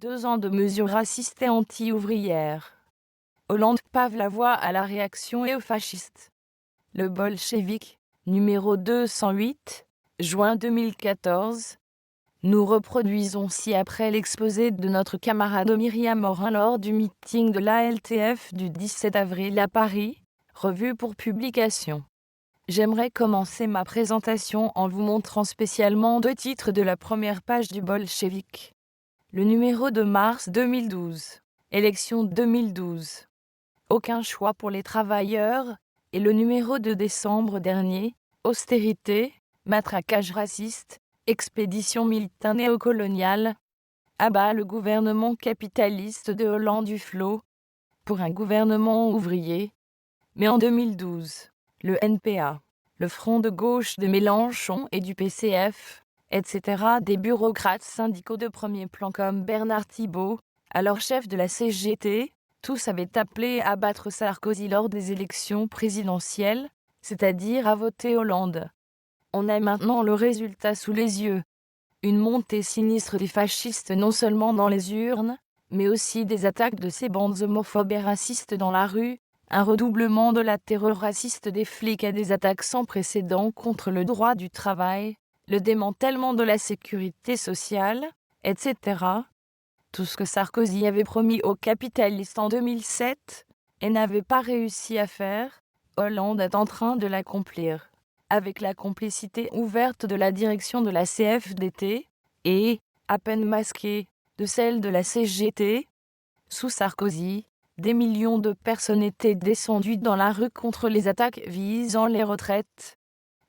2 ans de mesures racistes et anti-ouvrières. Hollande pave la voie à la réaction et aux fascistes. Le bolchevique, numéro 208, juin 2014. Nous reproduisons ci-après l'exposé de notre camarade Myriam Morin lors du meeting de l'ALTF du 17 avril à Paris, revue pour publication. J'aimerais commencer ma présentation en vous montrant spécialement 2 titres de la première page du bolchevique. Le numéro de mars 2012, élection 2012. Aucun choix pour les travailleurs, et le numéro de décembre dernier, austérité, matraquage raciste, expédition militaire néocoloniale. À bas le gouvernement capitaliste de Hollande Duflot, pour un gouvernement ouvrier. Mais en 2012, le NPA, le Front de gauche de Mélenchon et du PCF, etc., des bureaucrates syndicaux de premier plan comme Bernard Thibault, alors chef de la CGT, tous avaient appelé à battre Sarkozy lors des élections présidentielles, c'est-à-dire à voter Hollande. On a maintenant le résultat sous les yeux. Une montée sinistre des fascistes non seulement dans les urnes, mais aussi des attaques de ces bandes homophobes et racistes dans la rue, un redoublement de la terreur raciste des flics et des attaques sans précédent contre le droit du travail, le démantèlement de la sécurité sociale, etc. Tout ce que Sarkozy avait promis aux capitalistes en 2007 et n'avait pas réussi à faire, Hollande est en train de l'accomplir. Avec la complicité ouverte de la direction de la CFDT et, à peine masquée, de celle de la CGT. Sous Sarkozy, des millions de personnes étaient descendues dans la rue contre les attaques visant les retraites.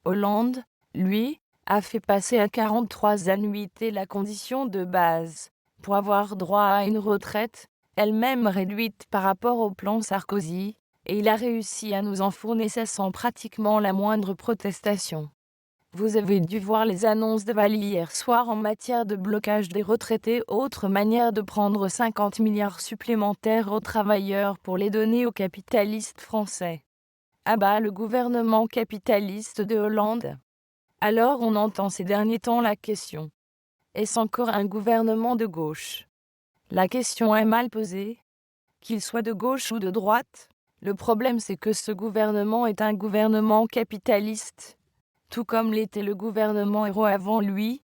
Hollande, lui, a fait passer à 43 annuités la condition de base pour avoir droit à une retraite, elle-même réduite par rapport au plan Sarkozy, et il a réussi à nous en fournir ça sans pratiquement la moindre protestation. Vous avez dû voir les annonces de Valls hier soir en matière de blocage des retraités, autre manière de prendre 50 milliards supplémentaires aux travailleurs pour les donner aux capitalistes français. À bas le gouvernement capitaliste de Hollande. Alors on entend ces derniers temps la question. Est-ce encore un gouvernement de gauche ? La question est mal posée. Qu'il soit de gauche ou de droite, le problème c'est que ce gouvernement est un gouvernement capitaliste. Tout comme l'était le gouvernement héros avant lui.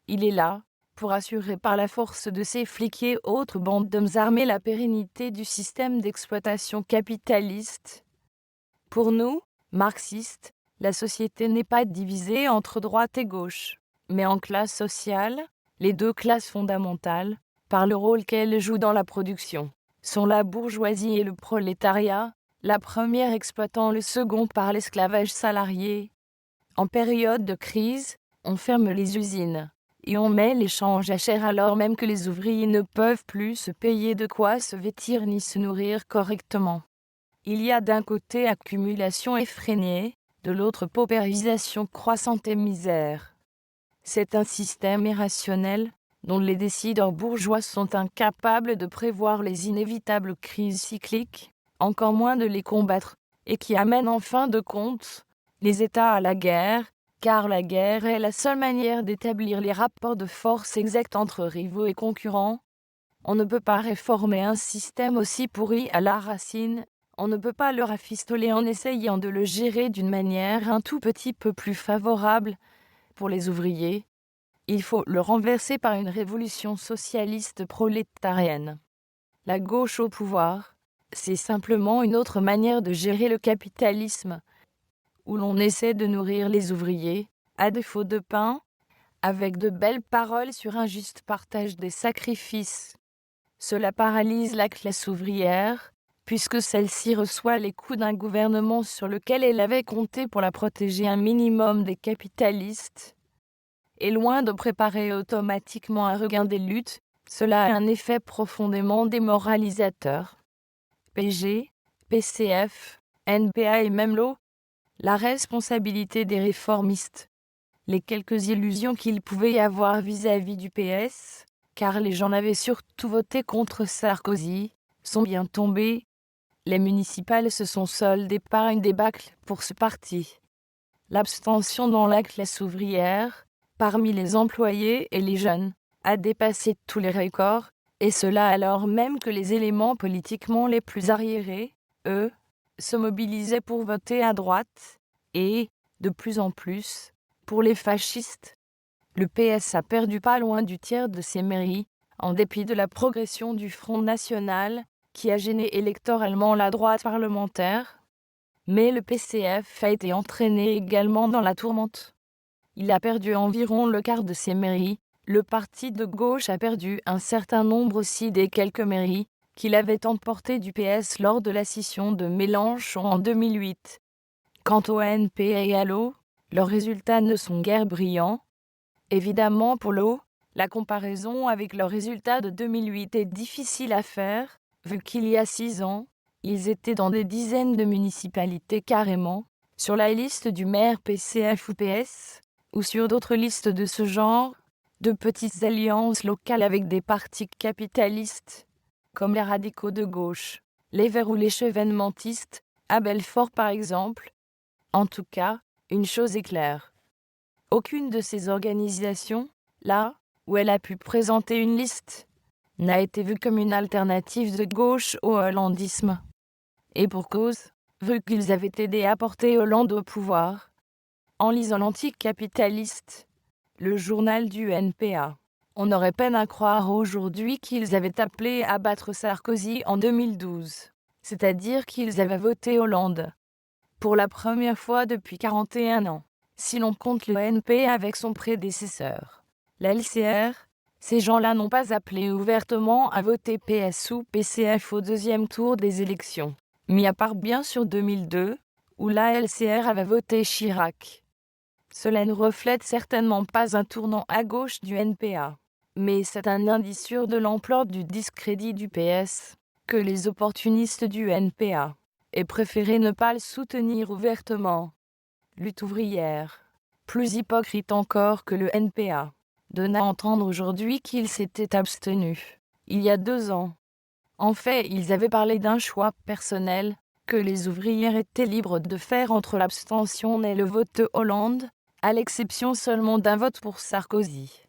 Il est là, pour assurer par la force de ses flics et autres bandes d'hommes armés la pérennité du système d'exploitation capitaliste. Pour nous, marxistes, la société n'est pas divisée entre droite et gauche, mais en classes sociales, les 2 classes fondamentales, par le rôle qu'elles jouent dans la production, sont la bourgeoisie et le prolétariat, la première exploitant le second par l'esclavage salarié. En période de crise, on ferme les usines, et on met l'échange à cher alors même que les ouvriers ne peuvent plus se payer de quoi se vêtir ni se nourrir correctement. Il y a d'un côté accumulation effrénée, de l'autre paupérisation croissante et misère. C'est un système irrationnel, dont les décideurs bourgeois sont incapables de prévoir les inévitables crises cycliques, encore moins de les combattre, et qui amène en fin de compte les États à la guerre, car la guerre est la seule manière d'établir les rapports de force exacts entre rivaux et concurrents. On ne peut pas réformer un système aussi pourri à la racine, on ne peut pas le rafistoler en essayant de le gérer d'une manière un tout petit peu plus favorable pour les ouvriers. Il faut le renverser par une révolution socialiste prolétarienne. La gauche au pouvoir, c'est simplement une autre manière de gérer le capitalisme, où l'on essaie de nourrir les ouvriers, à défaut de pain, avec de belles paroles sur un juste partage des sacrifices. Cela paralyse la classe ouvrière, puisque celle-ci reçoit les coups d'un gouvernement sur lequel elle avait compté pour la protéger un minimum des capitalistes. Et loin de préparer automatiquement un regain des luttes, cela a un effet profondément démoralisateur. PG, PCF, NPA et même l'eau. La responsabilité des réformistes. Les quelques illusions qu'il pouvait y avoir vis-à-vis du PS, car les gens avaient surtout voté contre Sarkozy, sont bien tombées. Les municipales se sont soldées par une débâcle pour ce parti. L'abstention dans la classe ouvrière, parmi les employés et les jeunes, a dépassé tous les records, Et cela alors même que les éléments politiquement les plus arriérés, eux, se mobilisaient pour voter à droite, et, de plus en plus, pour les fascistes. Le PS a perdu pas loin du tiers de ses mairies, en dépit de la progression du Front National, qui a gêné électoralement la droite parlementaire. Mais le PCF a été entraîné également dans la tourmente. Il a perdu environ le quart de ses mairies. Le parti de gauche a perdu un certain nombre aussi des quelques mairies qu'il avait emportées du PS lors de la scission de Mélenchon en 2008. Quant au NP et à l'eau, leurs résultats ne sont guère brillants. Évidemment pour l'eau, la comparaison avec leurs résultats de 2008 est difficile à faire, vu qu'il y a 6 ans, ils étaient dans des dizaines de municipalités carrément, sur la liste du maire PCF ou PS, ou sur d'autres listes de ce genre, de petites alliances locales avec des partis capitalistes, comme les radicaux de gauche, les Verts ou les chevènementistes, à Belfort par exemple. En tout cas, une chose est claire. Aucune de ces organisations, là où elle a pu présenter une liste, n'a été vue comme une alternative de gauche au hollandisme. Et pour cause, vu qu'ils avaient aidé à porter Hollande au pouvoir. En lisant l'Anticapitaliste, le journal du NPA, on aurait peine à croire aujourd'hui qu'ils avaient appelé à battre Sarkozy en 2012, c'est-à-dire qu'ils avaient voté Hollande. Pour la première fois depuis 41 ans, si l'on compte le NP avec son prédécesseur, la LCR, ces gens-là n'ont pas appelé ouvertement à voter PS ou PCF au deuxième tour des élections, mis à part bien sûr 2002, où la LCR avait voté Chirac. Cela ne reflète certainement pas un tournant à gauche du NPA, mais c'est un indice sûr de l'ampleur du discrédit du PS, que les opportunistes du NPA aient préféré ne pas le soutenir ouvertement. Lutte ouvrière, plus hypocrite encore que le NPA, donne à entendre aujourd'hui qu'ils s'étaient abstenus, il y a 2 ans. En fait, ils avaient parlé d'un choix personnel, que les ouvrières étaient libres de faire entre l'abstention et le vote Hollande, à l'exception seulement d'un vote pour Sarkozy.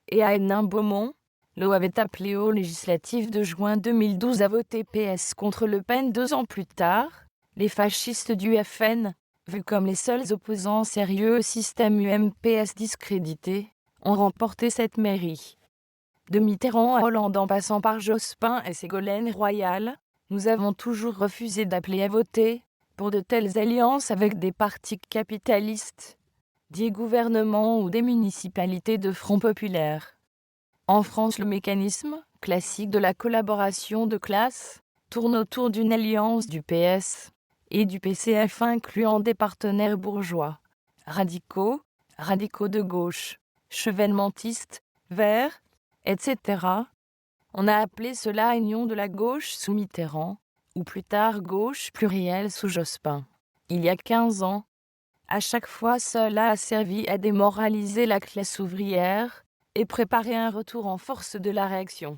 Et à Hénin-Beaumont, l'eau avait appelé aux législatives de juin 2012 à voter PS contre Le Pen 2 ans plus tard. Les fascistes du FN, vus comme les seuls opposants sérieux au système UMPS discrédité, ont remporté cette mairie. De Mitterrand à Hollande en passant par Jospin et Ségolène Royal, nous avons toujours refusé d'appeler à voter pour de telles alliances avec des partis capitalistes, des gouvernements ou des municipalités de Front populaire. En France, le mécanisme classique de la collaboration de classe tourne autour d'une alliance du PS et du PCF incluant des partenaires bourgeois, radicaux de gauche, chevènementistes, verts, etc. On a appelé cela Union de la gauche sous Mitterrand, ou plus tard gauche plurielle sous Jospin. Il y a 15 ans, à chaque fois cela a servi à démoraliser la classe ouvrière et préparer un retour en force de la réaction.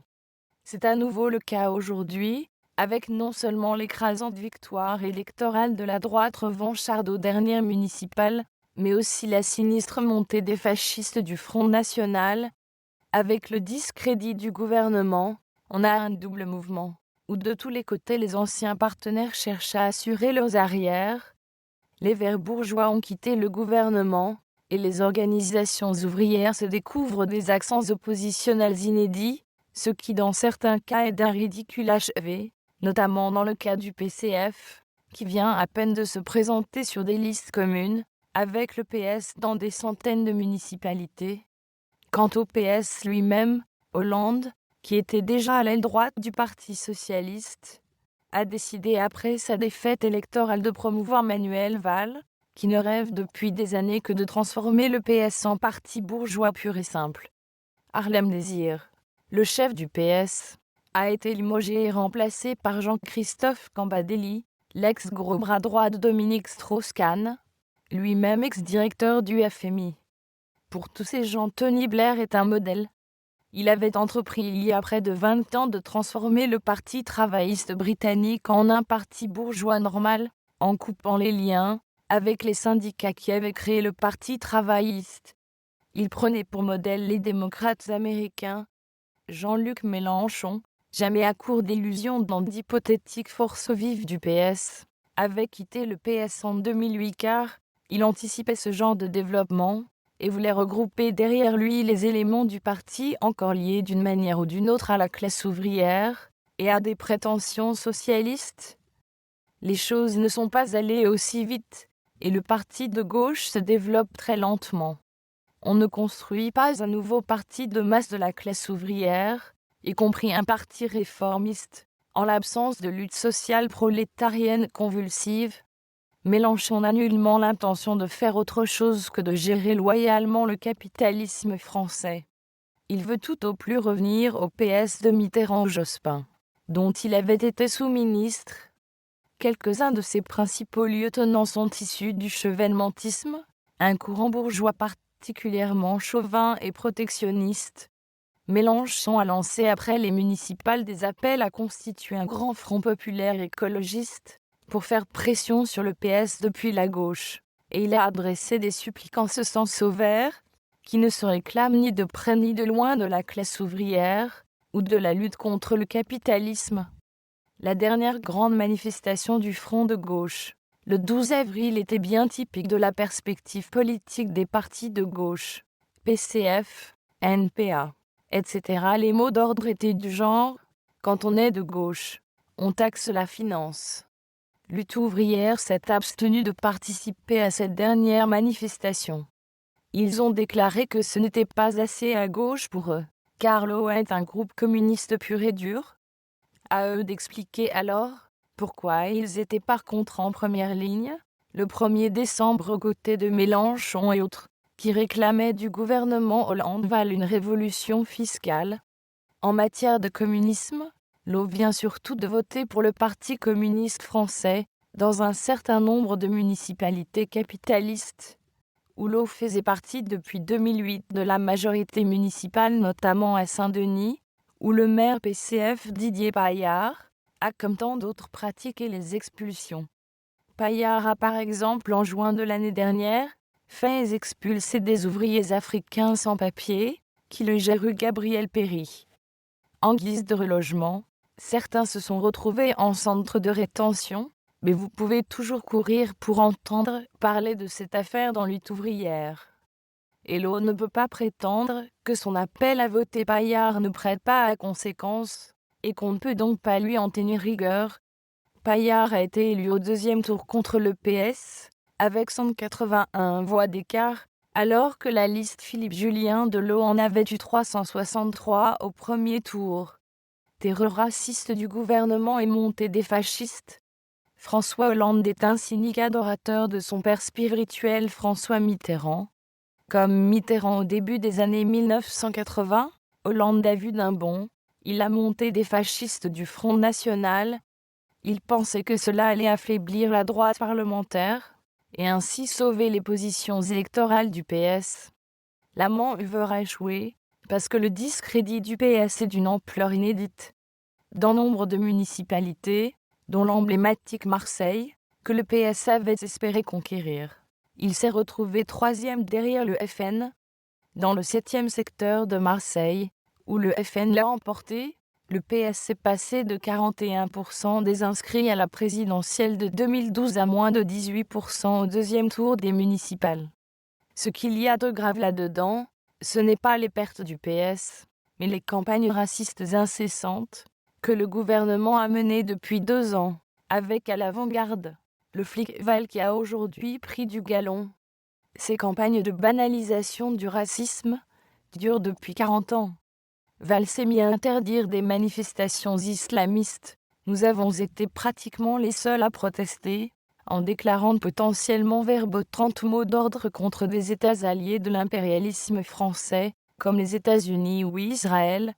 C'est à nouveau le cas aujourd'hui, avec non seulement l'écrasante victoire électorale de la droite revancharde aux dernières municipales, mais aussi la sinistre montée des fascistes du Front National. Avec le discrédit du gouvernement, on a un double mouvement, où de tous les côtés les anciens partenaires cherchent à assurer leurs arrières. Les Verts bourgeois ont quitté le gouvernement, et les organisations ouvrières se découvrent des accents oppositionnels inédits, ce qui dans certains cas est d'un ridicule achevé, notamment dans le cas du PCF, qui vient à peine de se présenter sur des listes communes, avec le PS dans des centaines de municipalités. Quant au PS lui-même, Hollande, qui était déjà à l'aile droite du Parti socialiste, a décidé après sa défaite électorale de promouvoir Manuel Valls, qui ne rêve depuis des années que de transformer le PS en parti bourgeois pur et simple. Harlem Désir, le chef du PS, a été limogé et remplacé par Jean-Christophe Cambadély, l'ex-gros bras droit de Dominique Strauss-Kahn, lui-même ex-directeur du FMI. Pour tous ces gens, Tony Blair est un modèle. Il avait entrepris il y a près de 20 ans de transformer le Parti travailliste britannique en un parti bourgeois normal, en coupant les liens avec les syndicats qui avaient créé le Parti travailliste. Il prenait pour modèle les démocrates américains. Jean-Luc Mélenchon, jamais à court d'illusions dans d'hypothétiques forces vives du PS, avait quitté le PS en 2008 car il anticipait ce genre de développement et voulait regrouper derrière lui les éléments du parti encore liés d'une manière ou d'une autre à la classe ouvrière et à des prétentions socialistes. Les choses ne sont pas allées aussi vite, et le parti de gauche se développe très lentement. On ne construit pas un nouveau parti de masse de la classe ouvrière, y compris un parti réformiste, en l'absence de lutte sociale prolétarienne convulsive. Mélenchon n'a nullement l'intention de faire autre chose que de gérer loyalement le capitalisme français. Il veut tout au plus revenir au PS de Mitterrand-Jospin, dont il avait été sous-ministre. Quelques-uns de ses principaux lieutenants sont issus du chevènementisme, un courant bourgeois particulièrement chauvin et protectionniste. Mélenchon a lancé après les municipales des appels à constituer un grand front populaire écologiste pour faire pression sur le PS depuis la gauche, et il a adressé des suppliques en ce sens aux Verts, qui ne se réclament ni de près ni de loin de la classe ouvrière ou de la lutte contre le capitalisme. La dernière grande manifestation du front de gauche, le 12 avril, était bien typique de la perspective politique des partis de gauche, PCF, NPA, etc. Les mots d'ordre étaient du genre « Quand on est de gauche, on taxe la finance ». Lutte ouvrière s'est abstenue de participer à cette dernière manifestation. Ils ont déclaré que ce n'était pas assez à gauche pour eux, car l'OA est un groupe communiste pur et dur. À eux d'expliquer alors pourquoi ils étaient par contre en première ligne, le 1er décembre aux côtés de Mélenchon et autres, qui réclamaient du gouvernement Hollande une révolution fiscale. En matière de communisme, l'OA vient surtout de voter pour le Parti communiste français, dans un certain nombre de municipalités capitalistes, où l'OA faisait partie depuis 2008 de la majorité municipale, notamment à Saint-Denis, où le maire PCF Didier Paillard a, comme tant d'autres, pratiqué les expulsions. Paillard a par exemple, en juin de l'année dernière, fait expulser des ouvriers africains sans papier, qui logeaient rue Gabriel Péri. En guise de relogement, certains se sont retrouvés en centre de rétention, mais vous pouvez toujours courir pour entendre parler de cette affaire dans Lutte ouvrière. Et l'OA ne peut pas prétendre que son appel à voter Paillard ne prête pas à conséquence, et qu'on ne peut donc pas lui en tenir rigueur. Paillard a été élu au deuxième tour contre le PS, avec 181 voix d'écart, alors que la liste Philippe Julien de l'OA en avait eu 363 au premier tour. Terreur raciste du gouvernement et montée des fascistes. François Hollande est un cynique adorateur de son père spirituel François Mitterrand. Comme Mitterrand au début des années 1980, Hollande a vu d'un bond, il a monté des fascistes du Front National. Il pensait que cela allait affaiblir la droite parlementaire, et ainsi sauver les positions électorales du PS. La manœuvre a échoué, parce que le discrédit du PS est d'une ampleur inédite. Dans nombre de municipalités, dont l'emblématique Marseille, que le PS avait espéré conquérir, il s'est retrouvé troisième derrière le FN. Dans le 7e secteur de Marseille, où le FN l'a emporté, le PS est passé de 41% des inscrits à la présidentielle de 2012 à moins de 18% au deuxième tour des municipales. Ce qu'il y a de grave là-dedans, ce n'est pas les pertes du PS, mais les campagnes racistes incessantes que le gouvernement a menées depuis 2 ans, avec à l'avant-garde le flic Valls qui a aujourd'hui pris du galon. Ces campagnes de banalisation du racisme durent depuis 40 ans. Valls s'est mis à interdire des manifestations islamistes. Nous avons été pratiquement les seuls à protester, en déclarant potentiellement verbaux 30 mots d'ordre contre des États alliés de l'impérialisme français, comme les États-Unis ou Israël.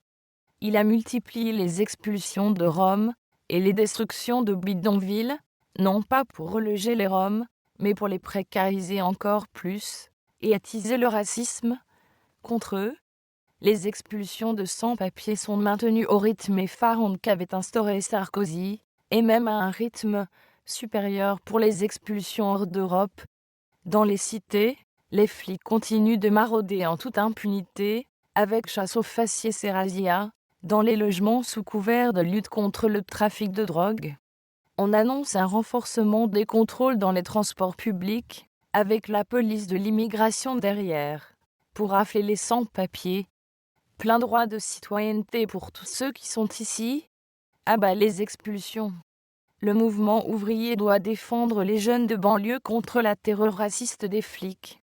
Il a multiplié les expulsions de Roms et les destructions de bidonvilles, non pas pour reloger les Roms, mais pour les précariser encore plus, et attiser le racisme contre eux. Les expulsions de sans-papiers sont maintenues au rythme effarant qu'avait instauré Sarkozy, et même à un rythme supérieur pour les expulsions hors d'Europe. Dans les cités, les flics continuent de marauder en toute impunité, avec chasse aux faciès et razzias, dans les logements sous couvert de lutte contre le trafic de drogue. On annonce un renforcement des contrôles dans les transports publics, avec la police de l'immigration derrière, pour rafler les sans-papiers. Plein droit de citoyenneté pour tous ceux qui sont ici. Ah bah les expulsions. Le mouvement ouvrier doit défendre les jeunes de banlieue contre la terreur raciste des flics.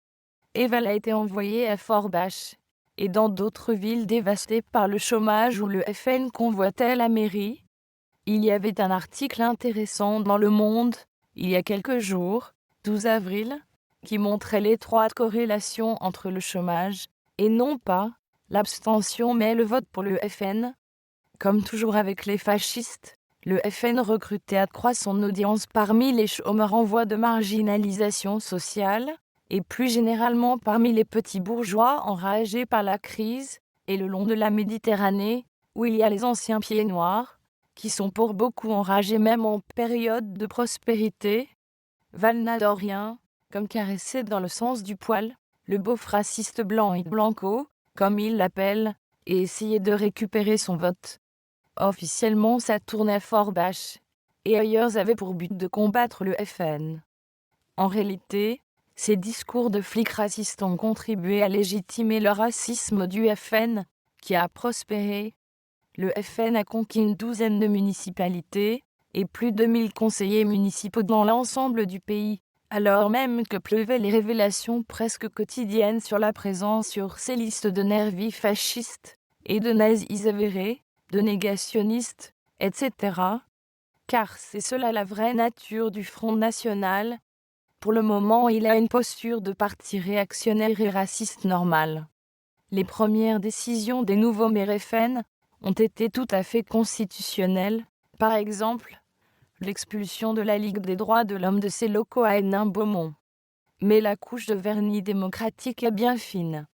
Eval a été envoyé à Forbach et dans d'autres villes dévastées par le chômage où le FN convoitait la mairie. Il y avait un article intéressant dans Le Monde, il y a quelques jours, 12 avril, qui montrait l'étroite corrélation entre le chômage, et non pas l'abstention mais le vote pour le FN. Comme toujours avec les fascistes, le FN recrutait à croître son audience parmi les chômeurs en voie de marginalisation sociale, et plus généralement parmi les petits bourgeois enragés par la crise, et le long de la Méditerranée, où il y a les anciens pieds noirs, qui sont pour beaucoup enragés même en période de prospérité. Val n'adore rien, comme caresser dans le sens du poil, le beauf raciste blanc et blanco, comme il l'appelle, et essayer de récupérer son vote. Officiellement, ça tournait à Forbach, et ailleurs avait pour but de combattre le FN. En réalité, ces discours de flics racistes ont contribué à légitimer le racisme du FN, qui a prospéré. Le FN a conquis une douzaine de municipalités, et plus de 1000 conseillers municipaux dans l'ensemble du pays, alors même que pleuvaient les révélations presque quotidiennes sur la présence sur ces listes de nervis fascistes, et de nazis avérés, de négationnistes, etc. Car c'est cela la vraie nature du Front National. Pour le moment, il a une posture de parti réactionnaire et raciste normal. Les premières décisions des nouveaux maires FN ont été tout à fait constitutionnelles. Par exemple, l'expulsion de la Ligue des droits de l'homme de ses locaux à Hénin-Beaumont. Mais la couche de vernis démocratique est bien fine.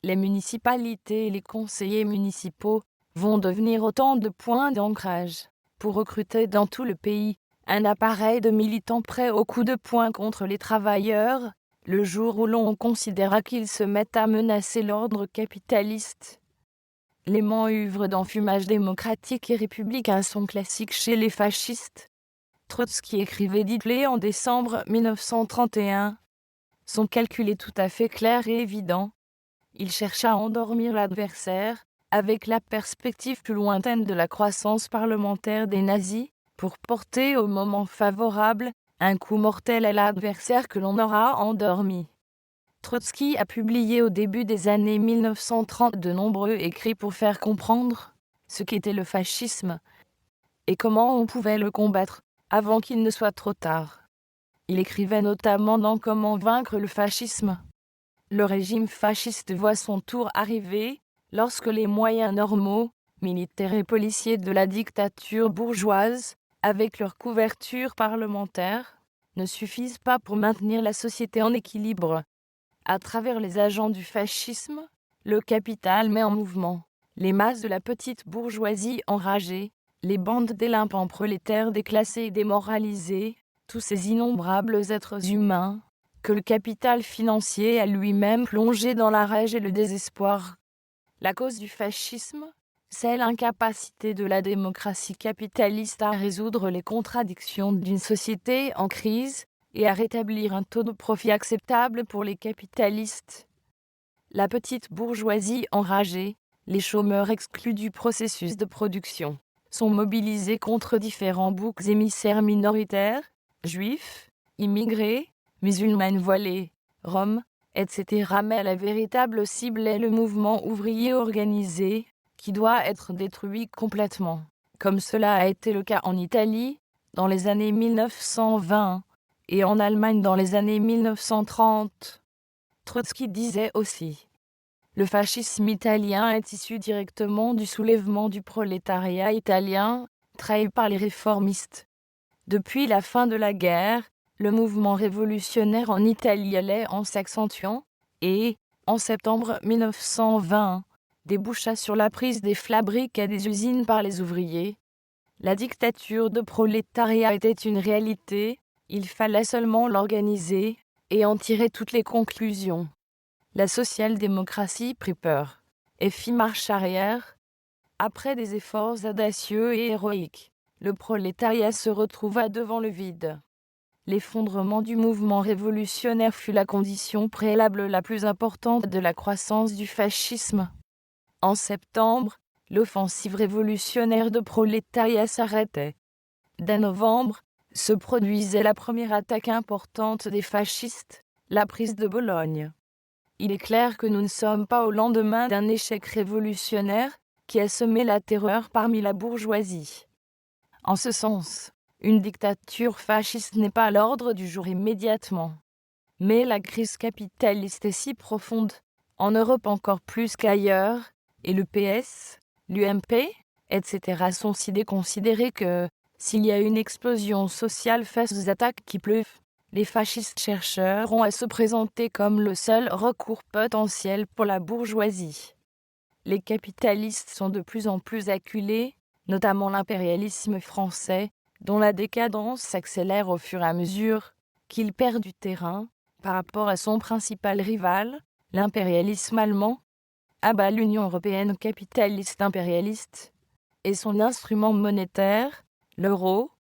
Les municipalités et les conseillers municipaux vont devenir autant de points d'ancrage pour recruter dans tout le pays un appareil de militants prêts au coup de poing contre les travailleurs, le jour où l'on considéra qu'ils se mettent à menacer l'ordre capitaliste. Les manœuvres d'enfumage démocratique et républicain sont classiques chez les fascistes. Trotsky écrivait dit-il en décembre 1931. Son calcul est tout à fait clair et évident. Il cherche à endormir l'adversaire, avec la perspective plus lointaine de la croissance parlementaire des nazis, pour porter au moment favorable un coup mortel à l'adversaire que l'on aura endormi. Trotsky a publié au début des années 1930 de nombreux écrits pour faire comprendre ce qu'était le fascisme et comment on pouvait le combattre avant qu'il ne soit trop tard. Il écrivait notamment dans Comment vaincre le fascisme. Le régime fasciste voit son tour arriver lorsque les moyens normaux, militaires et policiers de la dictature bourgeoise, avec leur couverture parlementaire, ne suffisent pas pour maintenir la société en équilibre. À travers les agents du fascisme, le capital met en mouvement les masses de la petite bourgeoisie enragée, les bandes délinquants prolétaires déclassés et démoralisés, tous ces innombrables êtres humains que le capital financier a lui-même plongés dans la rage et le désespoir. La cause du fascisme, c'est l'incapacité de la démocratie capitaliste à résoudre les contradictions d'une société en crise et à rétablir un taux de profit acceptable pour les capitalistes. La petite bourgeoisie enragée, les chômeurs exclus du processus de production, sont mobilisés contre différents boucs émissaires minoritaires, juifs, immigrés, musulmanes voilés, roms, etc. Mais la véritable cible est le mouvement ouvrier organisé, qui doit être détruit complètement, comme cela a été le cas en Italie, dans les années 1920, et en Allemagne dans les années 1930. Trotsky disait aussi: le fascisme italien est issu directement du soulèvement du prolétariat italien, trahi par les réformistes. Depuis la fin de la guerre, le mouvement révolutionnaire en Italie allait en s'accentuant, et, en septembre 1920, déboucha sur la prise des fabriques et des usines par les ouvriers. La dictature de prolétariat était une réalité, il fallait seulement l'organiser, et en tirer toutes les conclusions. La social-démocratie prit peur, et fit marche arrière. Après des efforts audacieux et héroïques, le prolétariat se retrouva devant le vide. L'effondrement du mouvement révolutionnaire fut la condition préalable la plus importante de la croissance du fascisme. En septembre, l'offensive révolutionnaire de prolétariat s'arrêtait. Dès novembre, se produisait la première attaque importante des fascistes, la prise de Bologne. Il est clair que nous ne sommes pas au lendemain d'un échec révolutionnaire qui a semé la terreur parmi la bourgeoisie. En ce sens, une dictature fasciste n'est pas à l'ordre du jour immédiatement. Mais la crise capitaliste est si profonde, en Europe encore plus qu'ailleurs, et le PS, l'UMP, etc. sont si déconsidérés que, s'il y a une explosion sociale face aux attaques qui pleuvent, les fascistes chercheront à se présenter comme le seul recours potentiel pour la bourgeoisie. Les capitalistes sont de plus en plus acculés, notamment l'impérialisme français, dont la décadence s'accélère au fur et à mesure qu'il perd du terrain par rapport à son principal rival, l'impérialisme allemand. L'Union européenne capitaliste impérialiste et son instrument monétaire, l'euro.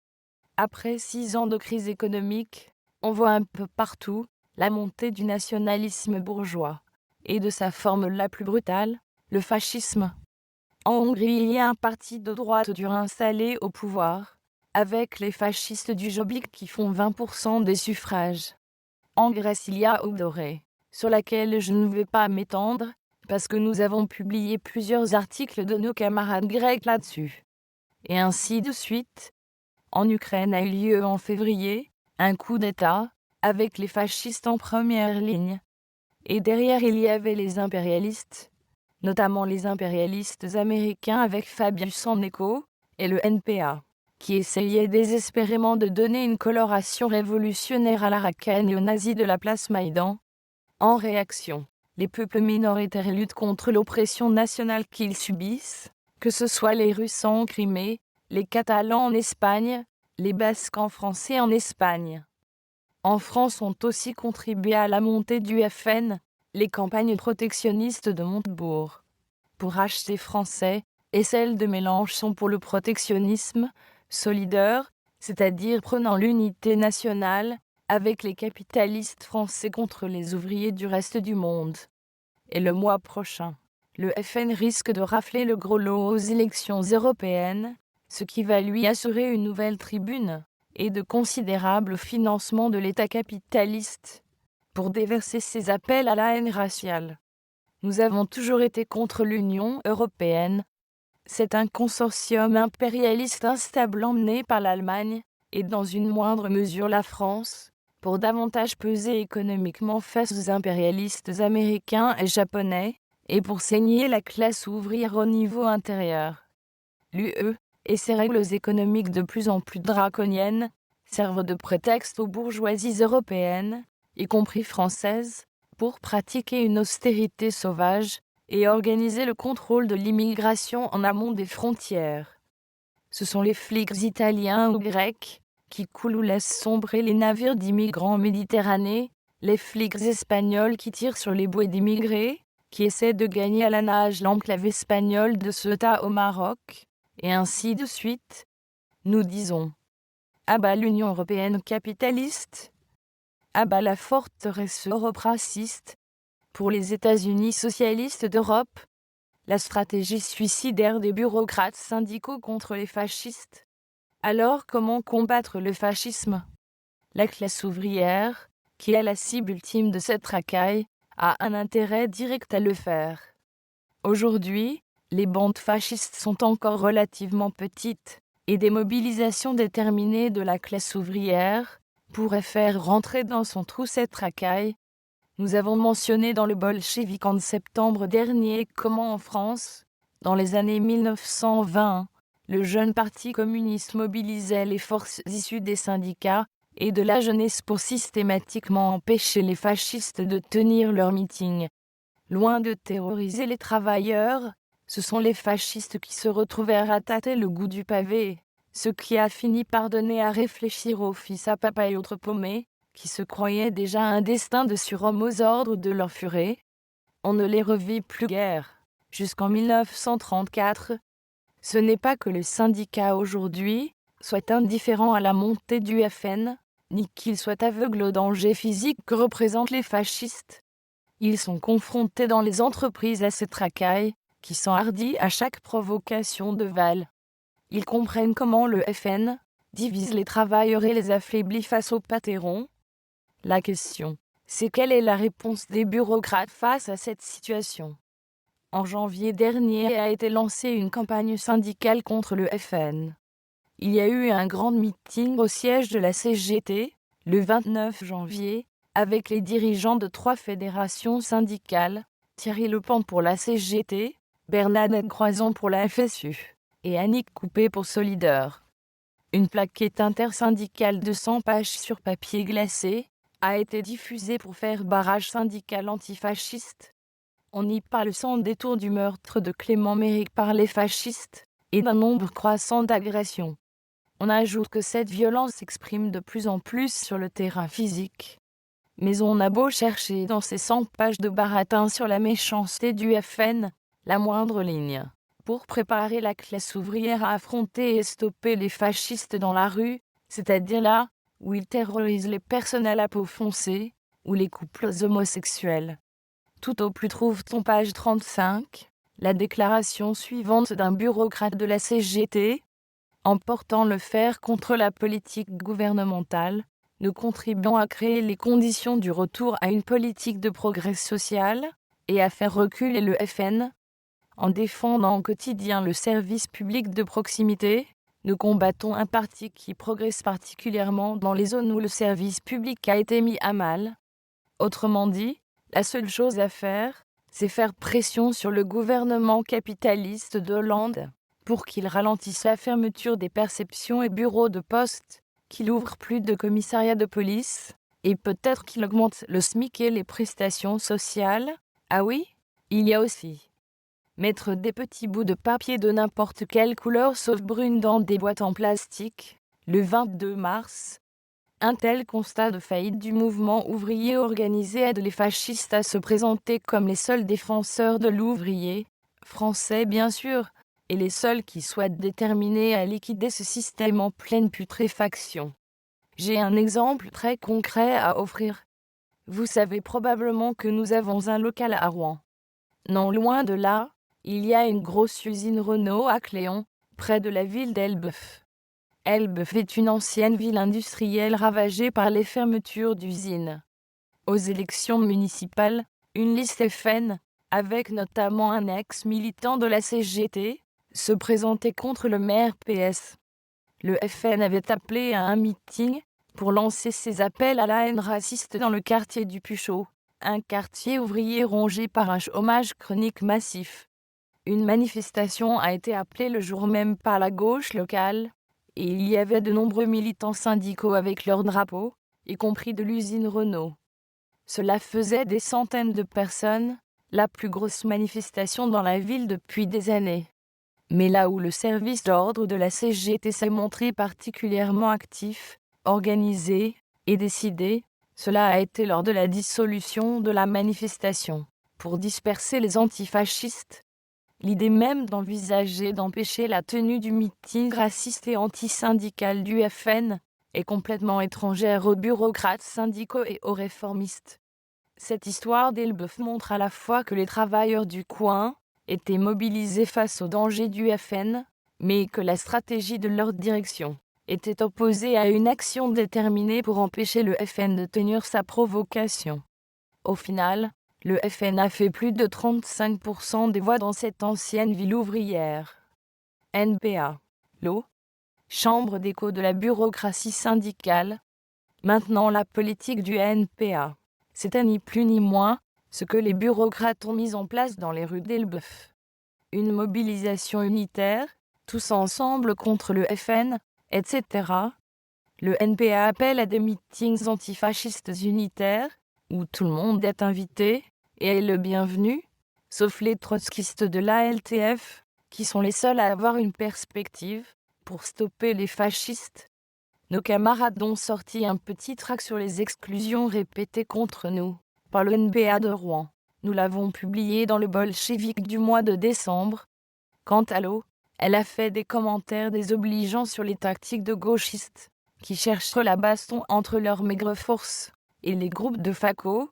Après 6 ans de crise économique, on voit un peu partout la montée du nationalisme bourgeois et de sa forme la plus brutale, le fascisme. En Hongrie, il y a un parti de droite dur installé au pouvoir, avec les fascistes du Jobbik qui font 20% des suffrages. En Grèce, il y a Obdoré, sur laquelle je ne vais pas m'étendre, parce que nous avons publié plusieurs articles de nos camarades grecs là-dessus. Et ainsi de suite. En Ukraine a eu lieu en février un coup d'État, avec les fascistes en première ligne. Et derrière il y avait les impérialistes, notamment les impérialistes américains avec Fabius en écho, et le NPA, qui essayait désespérément de donner une coloration révolutionnaire à l'Arakan et aux nazis de la place Maïdan. En réaction, les peuples minoritaires luttent contre l'oppression nationale qu'ils subissent, que ce soit les Russes en Crimée, les Catalans en Espagne, les Basques en France et en Espagne. En France ont aussi contribué à la montée du FN, les campagnes protectionnistes de Montebourg, pour acheter français, et celles de Mélenchon pour le protectionnisme solidaire, c'est-à-dire prenant l'unité nationale, avec les capitalistes français contre les ouvriers du reste du monde. Et le mois prochain, le FN risque de rafler le gros lot aux élections européennes, ce qui va lui assurer une nouvelle tribune et de considérables financements de l'État capitaliste pour déverser ses appels à la haine raciale. Nous avons toujours été contre l'Union européenne. C'est un consortium impérialiste instable emmené par l'Allemagne, et dans une moindre mesure la France, pour davantage peser économiquement face aux impérialistes américains et japonais, et pour saigner la classe ouvrière au niveau intérieur. L'UE et ses règles économiques de plus en plus draconiennes servent de prétexte aux bourgeoisies européennes, y compris françaises, pour pratiquer une austérité sauvage et organiser le contrôle de l'immigration en amont des frontières. Ce sont les flics italiens ou grecs qui coulent ou laissent sombrer les navires d'immigrants en Méditerranée, les flics espagnols qui tirent sur les bouées d'immigrés, qui essaient de gagner à la nage l'enclave espagnole de Ceuta au Maroc, et ainsi de suite. Nous disons l'Union européenne capitaliste, la forteresse europraciste. Pour les États-Unis socialistes d'Europe, la stratégie suicidaire des bureaucrates syndicaux contre les fascistes. Alors comment combattre le fascisme ? La classe ouvrière, qui est la cible ultime de cette racaille, a un intérêt direct à le faire. Aujourd'hui, les bandes fascistes sont encore relativement petites, et des mobilisations déterminées de la classe ouvrière pourraient faire rentrer dans son trou cette racaille. Nous avons mentionné dans le Bolchevique en septembre dernier comment en France, dans les années 1920, le jeune parti communiste mobilisait les forces issues des syndicats et de la jeunesse pour systématiquement empêcher les fascistes de tenir leurs meetings. Loin de terroriser les travailleurs, ce sont les fascistes qui se retrouvèrent à tâter le goût du pavé, ce qui a fini par donner à réfléchir aux fils à papa et autres paumés, qui se croyaient déjà un destin de surhomme aux ordres de leur furet. On ne les revit plus guère, jusqu'en 1934, Ce n'est pas que les syndicats aujourd'hui soient indifférents à la montée du FN, ni qu'ils soient aveugles au danger physique que représentent les fascistes. Ils sont confrontés dans les entreprises à cette racaille, qui s'enhardit à chaque provocation de Val. Ils comprennent comment le FN divise les travailleurs et les affaiblit face au patron. La question, c'est quelle est la réponse des bureaucrates face à cette situation? En janvier dernier a été lancée une campagne syndicale contre le FN. Il y a eu un grand meeting au siège de la CGT, le 29 janvier, avec les dirigeants de 3 fédérations syndicales, Thierry Lepant pour la CGT, Bernadette Croizon pour la FSU, et Annick Coupé pour Solidaire. Une plaquette intersyndicale de 100 pages sur papier glacé a été diffusée pour faire barrage syndical antifasciste. On y parle sans détour du meurtre de Clément Méric par les fascistes et d'un nombre croissant d'agressions. On ajoute que cette violence s'exprime de plus en plus sur le terrain physique. Mais on a beau chercher dans ces 100 pages de baratin sur la méchanceté du FN, la moindre ligne, pour préparer la classe ouvrière à affronter et stopper les fascistes dans la rue, c'est-à-dire là où ils terrorisent les personnes à la peau foncée, ou les couples homosexuels. Tout au plus trouve-t-on page 35, la déclaration suivante d'un bureaucrate de la CGT. En portant le fer contre la politique gouvernementale, nous contribuons à créer les conditions du retour à une politique de progrès social et à faire reculer le FN. En défendant au quotidien le service public de proximité, nous combattons un parti qui progresse particulièrement dans les zones où le service public a été mis à mal. Autrement dit, la seule chose à faire, c'est faire pression sur le gouvernement capitaliste de Hollande pour qu'il ralentisse la fermeture des perceptions et bureaux de poste, qu'il ouvre plus de commissariats de police, et peut-être qu'il augmente le SMIC et les prestations sociales. Ah oui, il y a aussi mettre des petits bouts de papier de n'importe quelle couleur sauf brune dans des boîtes en plastique. Le 22 mars, un tel constat de faillite du mouvement ouvrier organisé aide les fascistes à se présenter comme les seuls défenseurs de l'ouvrier, français bien sûr, et les seuls qui soient déterminés à liquider ce système en pleine putréfaction. J'ai un exemple très concret à offrir. Vous savez probablement que nous avons un local à Rouen. Non loin de là, il y a une grosse usine Renault à Cléon, près de la ville d'Elbeuf. Elbeuf est une ancienne ville industrielle ravagée par les fermetures d'usines. Aux élections municipales, une liste FN, avec notamment un ex-militant de la CGT, se présentait contre le maire PS. Le FN avait appelé à un meeting pour lancer ses appels à la haine raciste dans le quartier du Puchot, un quartier ouvrier rongé par un chômage chronique massif. Une manifestation a été appelée le jour même par la gauche locale, et il y avait de nombreux militants syndicaux avec leurs drapeaux, y compris de l'usine Renault. Cela faisait des centaines de personnes, la plus grosse manifestation dans la ville depuis des années. Mais là où le service d'ordre de la CGT s'est montré particulièrement actif, organisé et décidé, cela a été lors de la dissolution de la manifestation, pour disperser les antifascistes. L'idée même d'envisager d'empêcher la tenue du meeting raciste et antisyndical du FN est complètement étrangère aux bureaucrates syndicaux et aux réformistes. Cette histoire d'Elbeuf montre à la fois que les travailleurs du coin étaient mobilisés face au danger du FN, mais que la stratégie de leur direction était opposée à une action déterminée pour empêcher le FN de tenir sa provocation. Au final, le FN a fait plus de 35% des voix dans cette ancienne ville ouvrière. NPA. L'eau. Chambre d'écho de la bureaucratie syndicale. Maintenant la politique du NPA. C'est ni plus ni moins ce que les bureaucrates ont mis en place dans les rues d'Elbeuf. Une mobilisation unitaire, tous ensemble contre le FN, etc. Le NPA appelle à des meetings antifascistes unitaires, où tout le monde est invité et est le bienvenu, sauf les trotskistes de l'ALTF, qui sont les seuls à avoir une perspective pour stopper les fascistes. Nos camarades ont sorti un petit tract sur les exclusions répétées contre nous par le NPA de Rouen. Nous l'avons publié dans le Bolchevique du mois de décembre. Quant à l'eau, Elle a fait des commentaires désobligeants sur les tactiques de gauchistes, qui cherchent la baston entre leurs maigres forces et les groupes de FACO.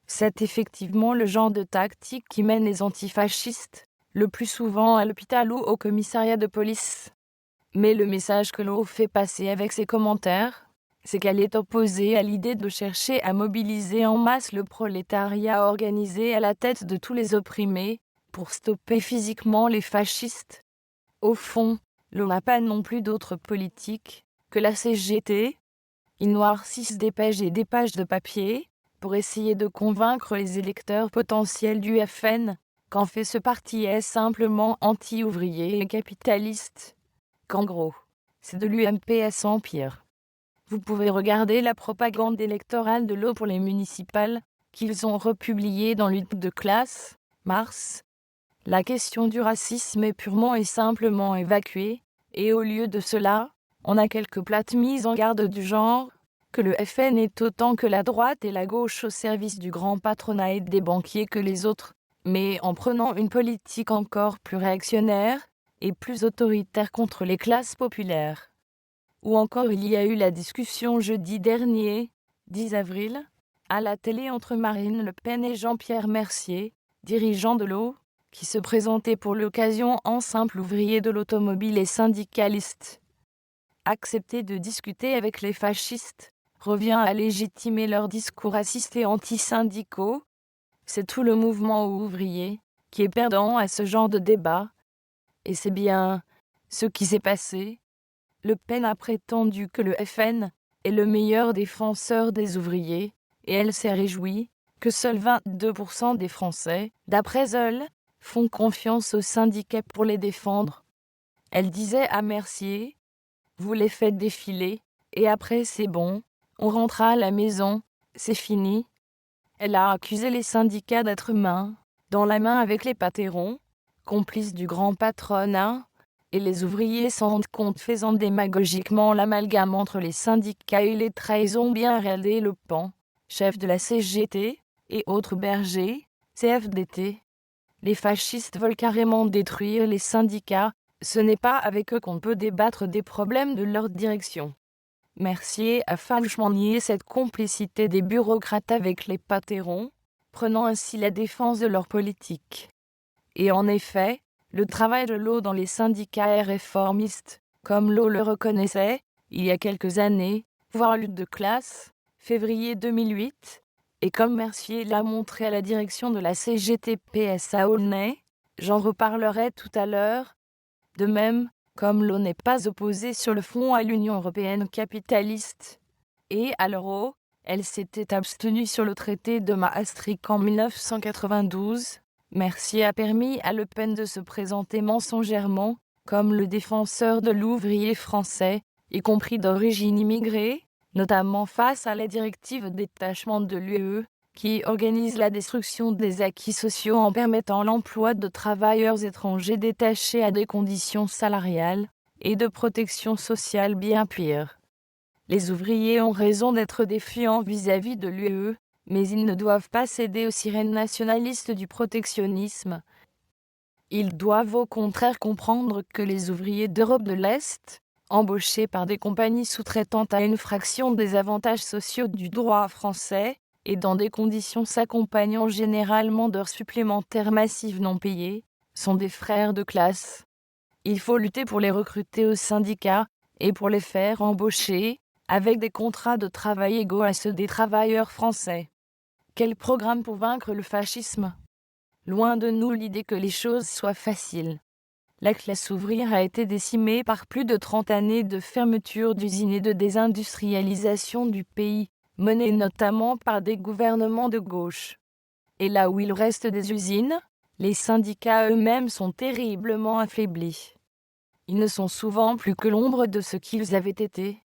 C'est effectivement le genre de tactique qui mène les antifascistes, le plus souvent à l'hôpital ou au commissariat de police. Mais le message que l'on fait passer avec ces commentaires, c'est qu'elle est opposée à l'idée de chercher à mobiliser en masse le prolétariat organisé à la tête de tous les opprimés, pour stopper physiquement les fascistes. Au fond, l'on n'a pas non plus d'autre politique que la CGT. Ils noircissent des pages et des pages de papier pour essayer de convaincre les électeurs potentiels du FN qu'en fait ce parti est simplement anti-ouvrier et capitaliste. Qu'en gros, c'est de l'UMPS en pire. Vous pouvez regarder la propagande électorale de l'eau pour les municipales qu'ils ont republiée dans Lutte de classe, mars. La question du racisme est purement et simplement évacuée, et au lieu de cela, on a quelques plates mises en garde du genre que le FN est autant que la droite et la gauche au service du grand patronat et des banquiers que les autres, mais en prenant une politique encore plus réactionnaire et plus autoritaire contre les classes populaires. Ou encore il y a eu la discussion jeudi dernier, 10 avril, à la télé entre Marine Le Pen et Jean-Pierre Mercier, dirigeant de l'eau, qui se présentait pour l'occasion en simple ouvrier de l'automobile et syndicaliste. Accepter de discuter avec les fascistes revient à légitimer leurs discours racistes et anti-syndicaux. C'est tout le mouvement ouvrier qui est perdant à ce genre de débat. Et c'est bien ce qui s'est passé. Le Pen a prétendu que le FN est le meilleur défenseur des ouvriers, et elle s'est réjouie que seuls 22% des Français, d'après elle, font confiance aux syndicats pour les défendre. Elle disait à Mercier: « Vous les faites défiler, et après c'est bon, on rentrera à la maison, c'est fini. » Elle a accusé les syndicats d'être main dans la main avec les patrons, complices du grand patronat, et les ouvriers s'en rendent compte faisant démagogiquement l'amalgame entre les syndicats et les trahisons bien réalisées. Le Pan, chef de la CGT, et autres bergers, CFDT. Les fascistes veulent carrément détruire les syndicats, ce n'est pas avec eux qu'on peut débattre des problèmes de leur direction. Mercier a farouchement nié cette complicité des bureaucrates avec les patrons, prenant ainsi la défense de leur politique. Et en effet, le travail de l'eau dans les syndicats est réformiste, comme l'eau le reconnaissait, il y a quelques années, voire lutte de classe, février 2008, et comme Mercier l'a montré à la direction de la CGT-PS à Aulnay, j'en reparlerai tout à l'heure. De même, comme l'eau n'est pas opposée sur le fond à l'Union européenne capitaliste et à l'euro, elle s'était abstenue sur le traité de Maastricht en 1992. Mercier a permis à Le Pen de se présenter mensongèrement comme le défenseur de l'ouvrier français, y compris d'origine immigrée, notamment face à la directive détachement de l'UE, qui organise la destruction des acquis sociaux en permettant l'emploi de travailleurs étrangers détachés à des conditions salariales et de protection sociale bien pires. Les ouvriers ont raison d'être défiants vis-à-vis de l'UE, mais ils ne doivent pas céder aux sirènes nationalistes du protectionnisme. Ils doivent au contraire comprendre que les ouvriers d'Europe de l'Est, embauchés par des compagnies sous-traitantes à une fraction des avantages sociaux du droit français, et dans des conditions s'accompagnant généralement d'heures supplémentaires massives non payées, sont des frères de classe. Il faut lutter pour les recruter aux syndicats et pour les faire embaucher, avec des contrats de travail égaux à ceux des travailleurs français. Quel programme pour vaincre le fascisme ? Loin de nous l'idée que les choses soient faciles. La classe ouvrière a été décimée par plus de 30 années de fermeture d'usines et de désindustrialisation du pays, menée notamment par des gouvernements de gauche. Et là où il reste des usines, les syndicats eux-mêmes sont terriblement affaiblis. Ils ne sont souvent plus que l'ombre de ce qu'ils avaient été.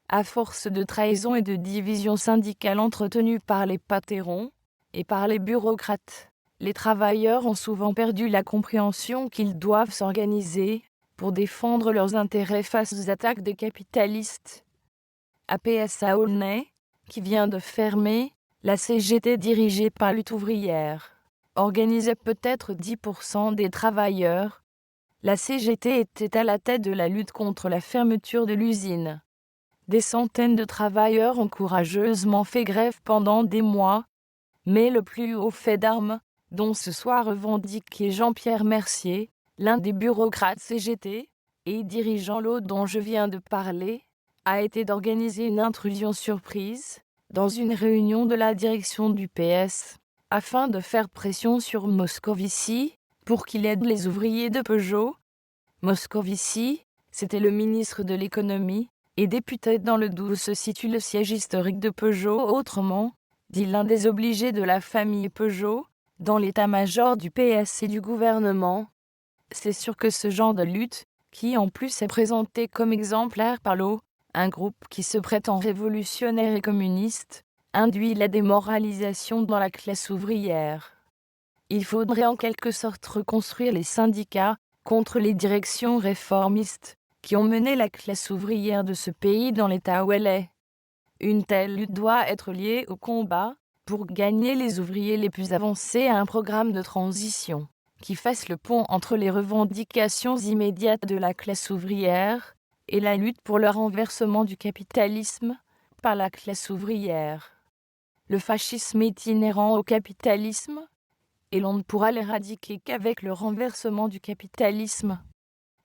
À force de trahison et de division syndicale entretenues par les patrons et par les bureaucrates, les travailleurs ont souvent perdu la compréhension qu'ils doivent s'organiser pour défendre leurs intérêts face aux attaques des capitalistes. APS à Aulnay, qui vient de fermer, la CGT dirigée par Lutte ouvrière, organisait peut-être 10% des travailleurs. La CGT était à la tête de la lutte contre la fermeture de l'usine. Des centaines de travailleurs ont courageusement fait grève pendant des mois, mais le plus haut fait d'armes, dont ce soit revendiqué Jean-Pierre Mercier, l'un des bureaucrates CGT, et dirigeant l'autre dont je viens de parler, a été d'organiser une intrusion surprise, dans une réunion de la direction du PS, afin de faire pression sur Moscovici, pour qu'il aide les ouvriers de Peugeot. Moscovici, c'était le ministre de l'économie, et député dans le Doubs se situe le siège historique de Peugeot. Autrement dit, l'un des obligés de la famille Peugeot, dans l'état-major du PS et du gouvernement. C'est sûr que ce genre de lutte, qui en plus est présenté comme exemplaire par l'eau, un groupe qui se prétend révolutionnaire et communiste, induit la démoralisation dans la classe ouvrière. Il faudrait en quelque sorte reconstruire les syndicats contre les directions réformistes qui ont mené la classe ouvrière de ce pays dans l'état où elle est. Une telle lutte doit être liée au combat pour gagner les ouvriers les plus avancés à un programme de transition qui fasse le pont entre les revendications immédiates de la classe ouvrière et la lutte pour le renversement du capitalisme par la classe ouvrière. Le fascisme est inhérent au capitalisme, et l'on ne pourra l'éradiquer qu'avec le renversement du capitalisme.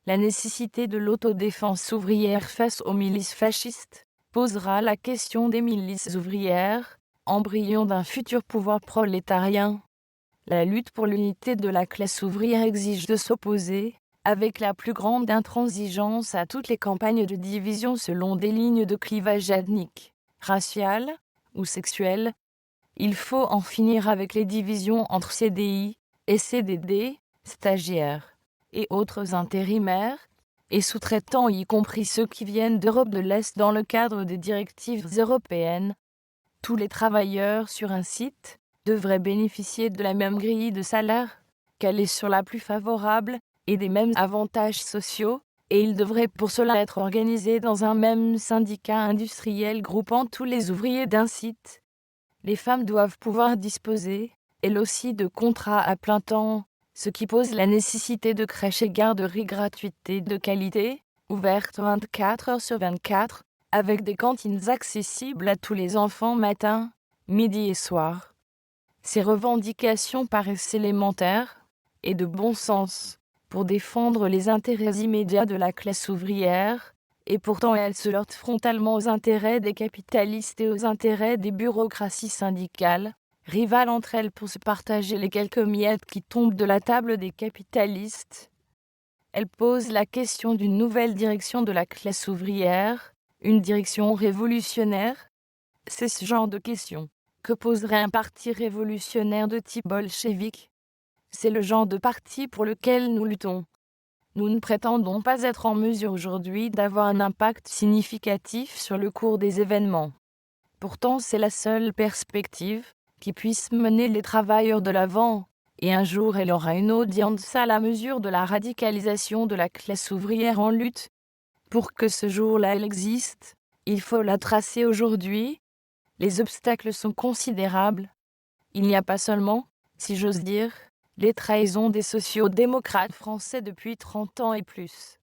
La nécessité de l'autodéfense ouvrière face aux milices fascistes posera la question des milices ouvrières, embryon d'un futur pouvoir prolétarien. La lutte pour l'unité de la classe ouvrière exige de s'opposer, avec la plus grande intransigeance, à toutes les campagnes de division selon des lignes de clivage ethnique, racial ou sexuel. Il faut en finir avec les divisions entre CDI et CDD, stagiaires et autres intérimaires, et sous-traitants, y compris ceux qui viennent d'Europe de l'Est dans le cadre des directives européennes. Tous les travailleurs sur un site devraient bénéficier de la même grille de salaire, qu'elle est sur la plus favorable, et des mêmes avantages sociaux, et ils devraient pour cela être organisés dans un même syndicat industriel groupant tous les ouvriers d'un site. Les femmes doivent pouvoir disposer, elles aussi, de contrats à plein temps, ce qui pose la nécessité de crèches et garderies gratuites et de qualité, ouvertes 24 heures sur 24, avec des cantines accessibles à tous les enfants matin, midi et soir. Ces revendications paraissent élémentaires et de bon sens pour défendre les intérêts immédiats de la classe ouvrière, et pourtant elles se heurtent frontalement aux intérêts des capitalistes et aux intérêts des bureaucraties syndicales, rivales entre elles pour se partager les quelques miettes qui tombent de la table des capitalistes. Elles posent la question d'une nouvelle direction de la classe ouvrière, une direction révolutionnaire. C'est ce genre de question que poserait un parti révolutionnaire de type bolchevique. C'est le genre de parti pour lequel nous luttons. Nous ne prétendons pas être en mesure aujourd'hui d'avoir un impact significatif sur le cours des événements. Pourtant, c'est la seule perspective qui puisse mener les travailleurs de l'avant, et un jour elle aura une audience à la mesure de la radicalisation de la classe ouvrière en lutte. Pour que ce jour-là elle existe, il faut la tracer aujourd'hui. Les obstacles sont considérables. Il n'y a pas seulement, si j'ose dire, les trahisons des sociaux-démocrates français depuis 30 ans et plus.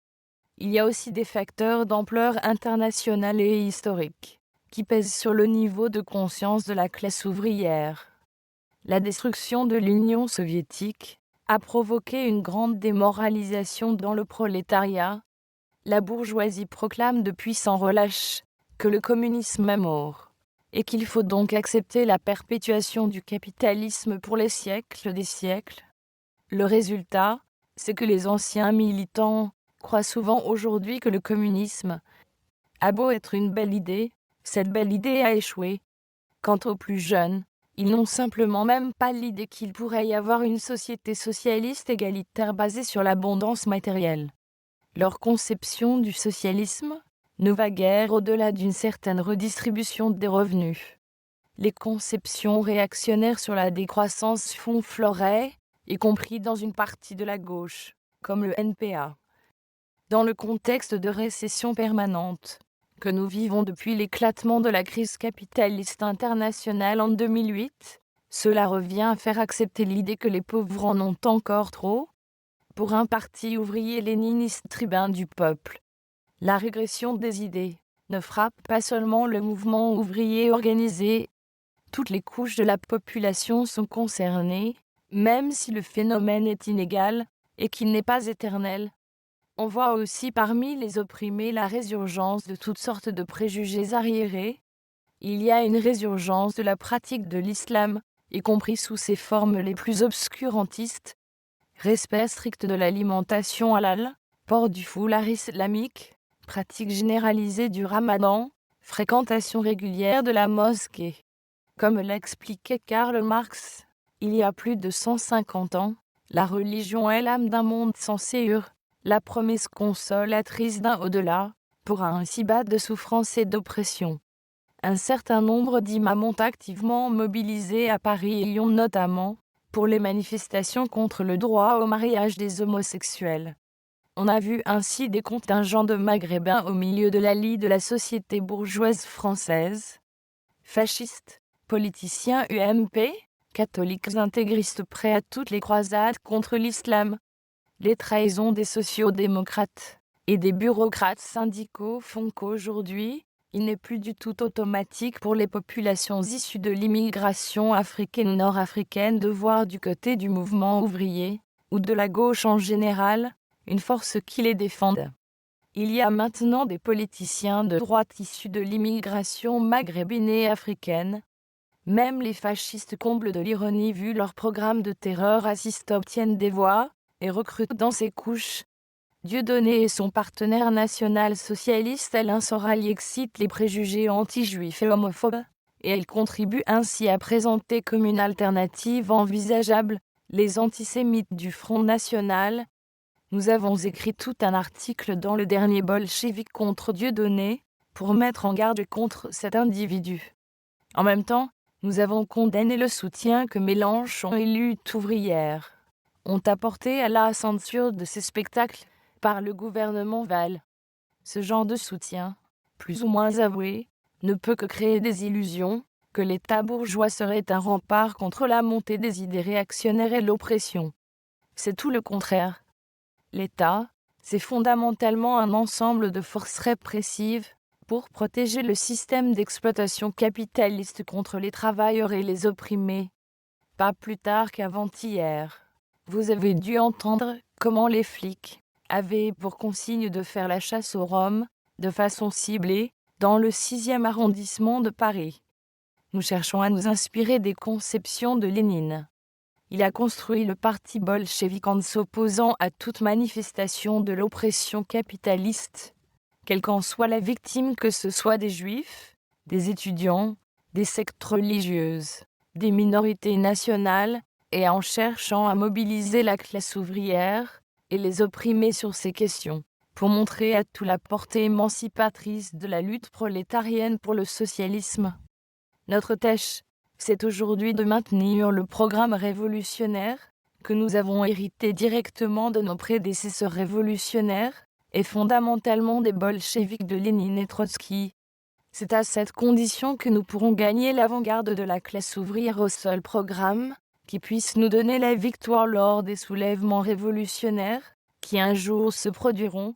Il y a aussi des facteurs d'ampleur internationale et historique, qui pèsent sur le niveau de conscience de la classe ouvrière. La destruction de l'Union soviétique a provoqué une grande démoralisation dans le prolétariat. La bourgeoisie proclame depuis sans relâche que le communisme est mort, et qu'il faut donc accepter la perpétuation du capitalisme pour les siècles des siècles. Le résultat, c'est que les anciens militants croient souvent aujourd'hui que le communisme a beau être une belle idée, cette belle idée a échoué. Quant aux plus jeunes, ils n'ont simplement même pas l'idée qu'il pourrait y avoir une société socialiste égalitaire basée sur l'abondance matérielle. Leur conception du socialisme ne va guère au-delà d'une certaine redistribution des revenus. Les conceptions réactionnaires sur la décroissance font fleuret, y compris dans une partie de la gauche, comme le NPA. Dans le contexte de récession permanente que nous vivons depuis l'éclatement de la crise capitaliste internationale en 2008, cela revient à faire accepter l'idée que les pauvres en ont encore trop. pour un parti ouvrier léniniste tribun du peuple. La régression des idées ne frappe pas seulement le mouvement ouvrier organisé. Toutes les couches de la population sont concernées, même si le phénomène est inégal et qu'il n'est pas éternel. On voit aussi parmi les opprimés la résurgence de toutes sortes de préjugés arriérés. Il y a une résurgence de la pratique de l'islam, y compris sous ses formes les plus obscurantistes. Respect strict de l'alimentation halal, port du foulard islamique, pratique généralisée du ramadan, fréquentation régulière de la mosquée. Comme l'expliquait Karl Marx, il y a plus de 150 ans, la religion est l'âme d'un monde sans séure, la promesse consolatrice d'un au-delà, pour un ici-bas de souffrance et d'oppression. Un certain nombre d'imams ont activement mobilisé à Paris et Lyon notamment, pour les manifestations contre le droit au mariage des homosexuels. On a vu ainsi des contingents de Maghrébins au milieu de la lie de la société bourgeoise française. Fascistes, politiciens UMP, catholiques intégristes prêts à toutes les croisades contre l'islam. Les trahisons des sociaux-démocrates et des bureaucrates syndicaux font qu'aujourd'hui, il n'est plus du tout automatique pour les populations issues de l'immigration africaine ou nord-africaine de voir du côté du mouvement ouvrier, ou de la gauche en général, une force qui les défende. Il y a maintenant des politiciens de droite issus de l'immigration maghrébine et africaine. Même les fascistes, comble de l'ironie vu leur programme de terreur raciste, obtiennent des voix et recrutent dans ces couches. Dieudonné et son partenaire national-socialiste Alain Soral y excitent les préjugés anti-juifs et homophobes, et elle contribue ainsi à présenter comme une alternative envisageable les antisémites du Front National. Nous avons écrit tout un article dans le dernier bolchevique contre Dieudonné, pour mettre en garde contre cet individu. En même temps, nous avons condamné le soutien que Mélenchon et Lutte ouvrière ont apporté à la censure de ces spectacles par le gouvernement Valls. Ce genre de soutien, plus ou moins avoué, ne peut que créer des illusions, que l'État bourgeois serait un rempart contre la montée des idées réactionnaires et l'oppression. C'est tout le contraire. L'État, c'est fondamentalement un ensemble de forces répressives pour protéger le système d'exploitation capitaliste contre les travailleurs et les opprimés. Pas plus tard qu'avant-hier, vous avez dû entendre comment les flics avaient pour consigne de faire la chasse aux Roms, de façon ciblée, dans le 6e arrondissement de Paris. Nous cherchons à nous inspirer des conceptions de Lénine. Il a construit le parti bolchevique en s'opposant à toute manifestation de l'oppression capitaliste, quelle qu'en soit la victime, que ce soit des juifs, des étudiants, des sectes religieuses, des minorités nationales, et en cherchant à mobiliser la classe ouvrière et les opprimés sur ces questions, pour montrer à tout la portée émancipatrice de la lutte prolétarienne pour le socialisme. Notre tâche, c'est aujourd'hui de maintenir le programme révolutionnaire que nous avons hérité directement de nos prédécesseurs révolutionnaires, et fondamentalement des bolcheviks de Lénine et Trotsky. C'est à cette condition que nous pourrons gagner l'avant-garde de la classe ouvrière au seul programme qui puisse nous donner la victoire lors des soulèvements révolutionnaires qui un jour se produiront,